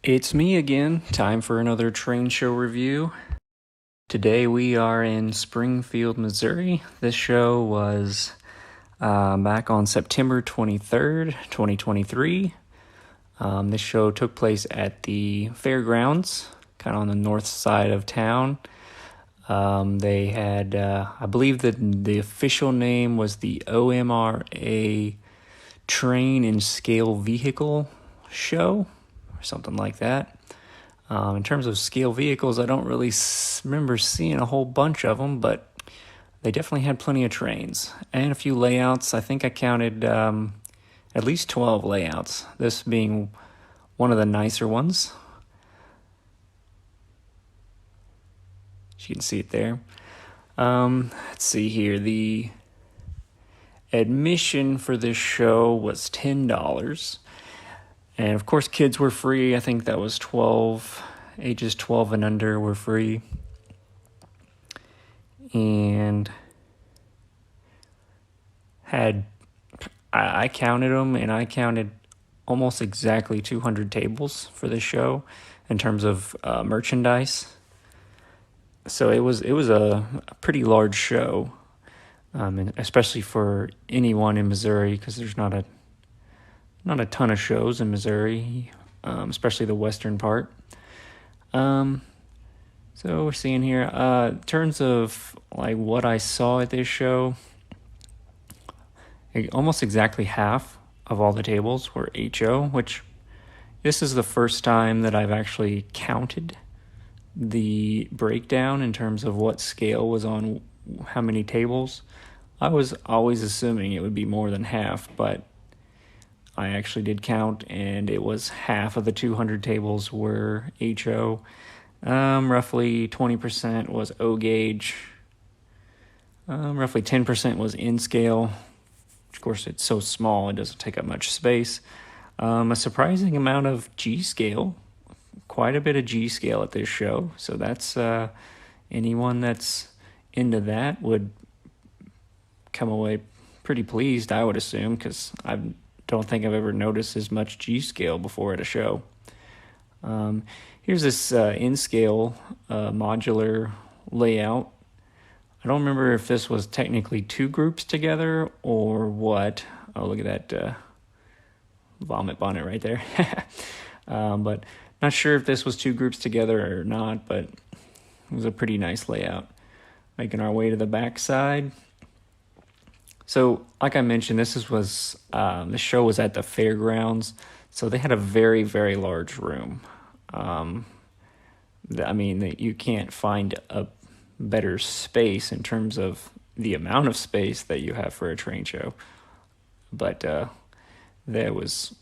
It's me again, time for another train show review. Today we are in Springfield, Missouri. This show was back on September 23rd, 2023. This show took place at the fairgrounds, kind of on the north side of town. They had, I believe that the official name was the OMRA Train and Scale Vehicle Show, or something like that. In terms of scale vehicles, I don't really remember seeing a whole bunch of them, but they definitely had plenty of trains and a few layouts. I think I counted at least 12 layouts, this being one of the nicer ones. As you can see it there. Let's see here. The admission for this show was $10. And of course, kids were free. I think that was 12, ages 12 and under were free. And I counted them, and I counted almost exactly 200 tables for this show in terms of merchandise. So it was a pretty large show, and especially for anyone in Missouri, because there's not a ton of shows in Missouri, especially the western part. So we're seeing here, in terms of like what I saw at this show, almost exactly half of all the tables were HO, which this is the first time that I've actually counted the breakdown in terms of what scale was on how many tables. I was always assuming it would be more than half, but I actually did count, and it was half of the 200 tables were HO. Roughly 20% was O gauge. Roughly 10% was in scale. Of course, it's so small, it doesn't take up much space. A surprising amount of G scale. Quite a bit of G scale at this show. So that's anyone that's into that would come away pretty pleased, I would assume, because I don't think I've ever noticed as much G scale before at a show. Here's this in scale modular layout. I don't remember if this was technically two groups together or what. Oh, look at that vomit bonnet right there. But not sure if this was two groups together or not, but it was a pretty nice layout. Making our way to the back side. So, like I mentioned, the show was at the fairgrounds, so they had a very, very large room. You can't find a better space in terms of the amount of space that you have for a train show. But there was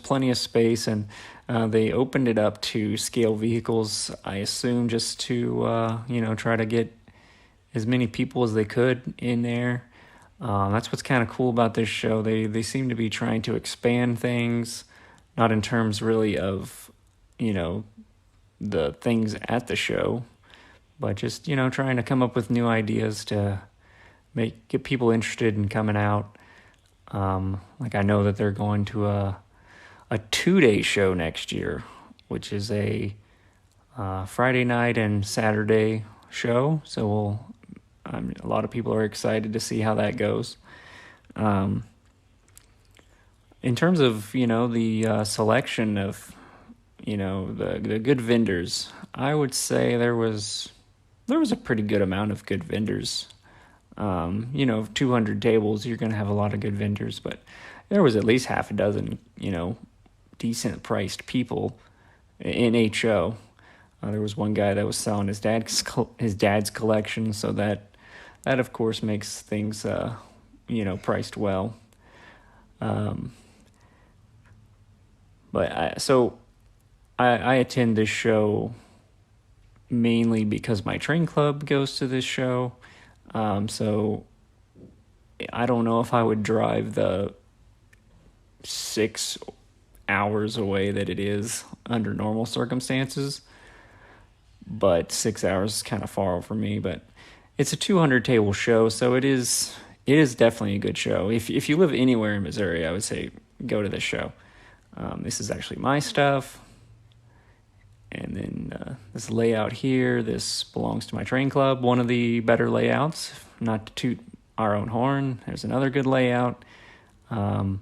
plenty of space, and they opened it up to scale vehicles, I assume, just to try to get as many people as they could in there. That's what's kind of cool about this show. They seem to be trying to expand things, not in terms really of, the things at the show, but just, trying to come up with new ideas to get people interested in coming out. Like I know that they're going to a 2-day show next year, which is a Friday night and Saturday show. So a lot of people are excited to see how that goes. In terms of, the selection of, the good vendors, I would say there was a pretty good amount of good vendors. 200 tables, you're going to have a lot of good vendors, but there was at least half a dozen, decent priced people in HO. There was one guy that was selling his dad's collection, so that of course makes things priced well. I attend this show mainly because my train club goes to this show. So I don't know if I would drive the 6 hours away that it is under normal circumstances, but 6 hours is kind of far for me. But it's a 200 table show, so it is definitely a good show. If you live anywhere in Missouri, I would say go to this show. This is actually my stuff. And then this layout here, this belongs to my train club, one of the better layouts, not to toot our own horn. There's another good layout. And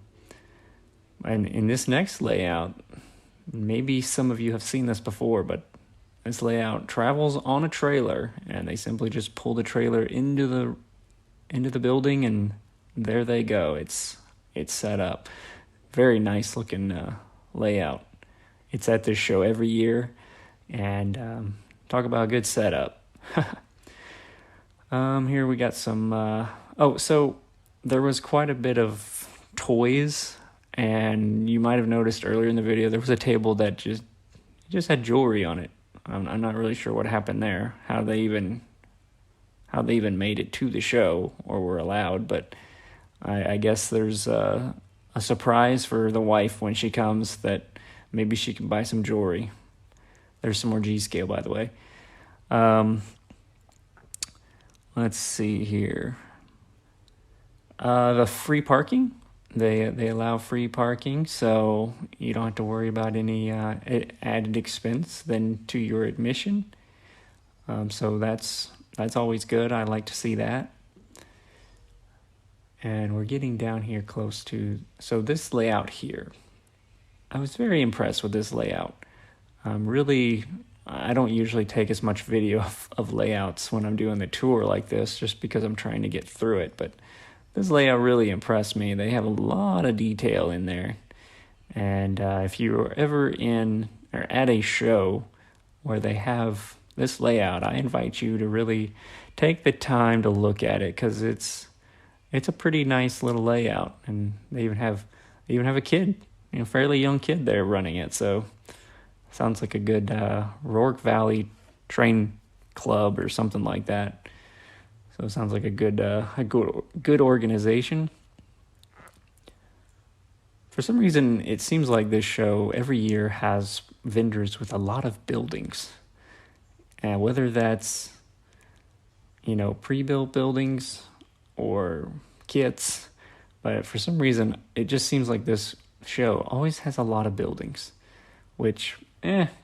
in this next layout, maybe some of you have seen this before, but this layout travels on a trailer, and they simply just pull the trailer into the building, and there they go. It's set up. Very nice looking layout. It's at this show every year, and talk about a good setup. Here we got some. So there was quite a bit of toys, and you might have noticed earlier in the video there was a table that just had jewelry on it. I'm not really sure what happened there, how they even made it to the show or were allowed, but I guess there's a surprise for the wife when she comes that maybe she can buy some jewelry. There's some more G-scale, by the way. Let's see here. The free parking. They allow free parking, so you don't have to worry about any added expense than to your admission. So that's always good. I like to see that. And we're getting down here close to... So this layout here, I was very impressed with this layout. I don't usually take as much video of layouts when I'm doing the tour like this, just because I'm trying to get through it, but this layout really impressed me. They have a lot of detail in there. And if you're ever in or at a show where they have this layout, I invite you to really take the time to look at it, because it's a pretty nice little layout. And they even have a kid, fairly young kid there running it. So sounds like a good Rourke Valley train club or something like that. So it sounds like a good organization. For some reason, it seems like this show every year has vendors with a lot of buildings. And whether that's, pre-built buildings or kits, but for some reason, it just seems like this show always has a lot of buildings, which,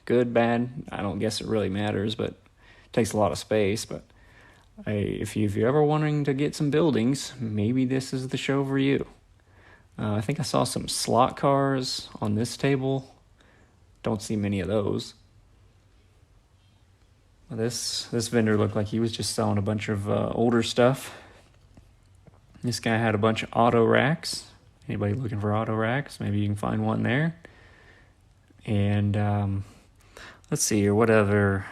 good, bad, I don't guess it really matters, but it takes a lot of space, but if you're ever wanting to get some buildings, maybe this is the show for you. I think I saw some slot cars on this table. Don't see many of those. This vendor looked like he was just selling a bunch of older stuff. This guy had a bunch of auto racks. Anybody looking for auto racks? Maybe you can find one there. And let's see here, what other...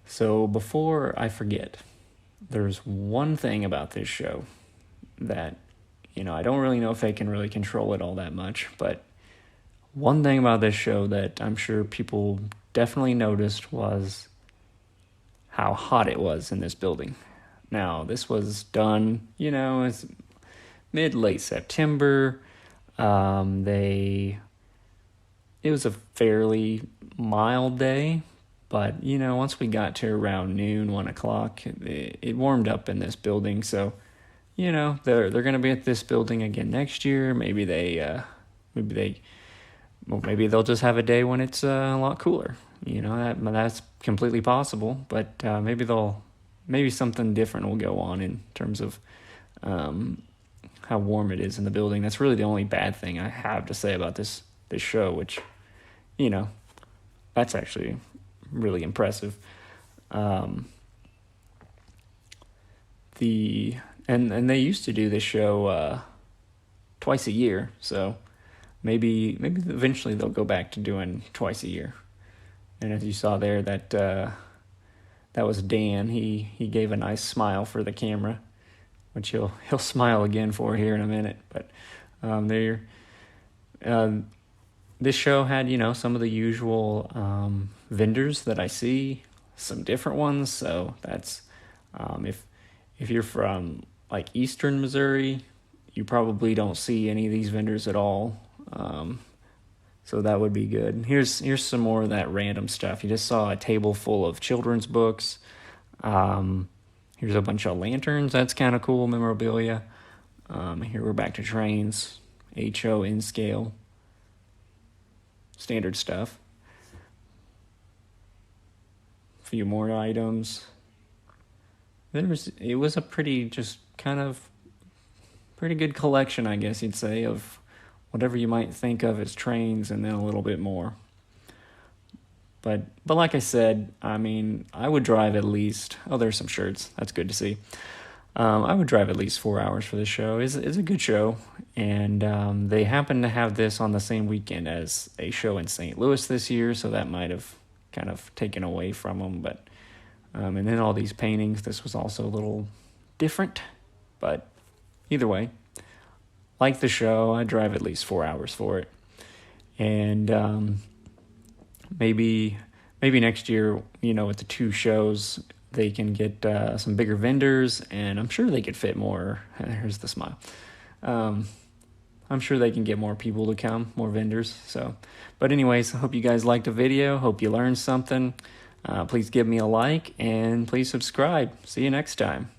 So before I forget, there's one thing about this show that, I don't really know if they can really control it all that much, but one thing about this show that I'm sure people definitely noticed was how hot it was in this building. Now, this was done, it's mid-late September. It was a fairly mild day. But, once we got to around noon, 1 o'clock, it warmed up in this building. So, they're going to be at this building again next year. Maybe they'll just have a day when it's a lot cooler. That's completely possible. But maybe something different will go on in terms of how warm it is in the building. That's really the only bad thing I have to say about this show, which, that's actually really impressive. And they used to do this show twice a year, so maybe eventually they'll go back to doing twice a year. And as you saw there, that was Dan. He gave a nice smile for the camera, which he'll smile again for here in a minute. But this show had, some of the usual vendors that I see, some different ones. So that's if you're from like Eastern Missouri, you probably don't see any of these vendors at all. So that would be good. Here's some more of that random stuff. You just saw a table full of children's books. Here's a bunch of lanterns. That's kind of cool memorabilia. Here we're back to trains. HO in scale. standard stuff. A few more items. It was a pretty good collection, I guess you'd say, of whatever you might think of as trains, and then a little bit more. But like I said, I mean, I would drive at least. Oh, there's some shirts. That's good to see. I would drive at least 4 hours for this show. It's a good show, and they happen to have this on the same weekend as a show in St. Louis this year, so that might have kind of taken away from them. But and then all these paintings. This was also a little different, but either way, like the show, I drive at least 4 hours for it, and maybe next year, with the two shows, they can get some bigger vendors, and I'm sure they could fit more. Here's the smile. I'm sure they can get more people to come, more vendors. So, but anyways, I hope you guys liked the video. Hope you learned something. Please give me a like, and please subscribe. See you next time.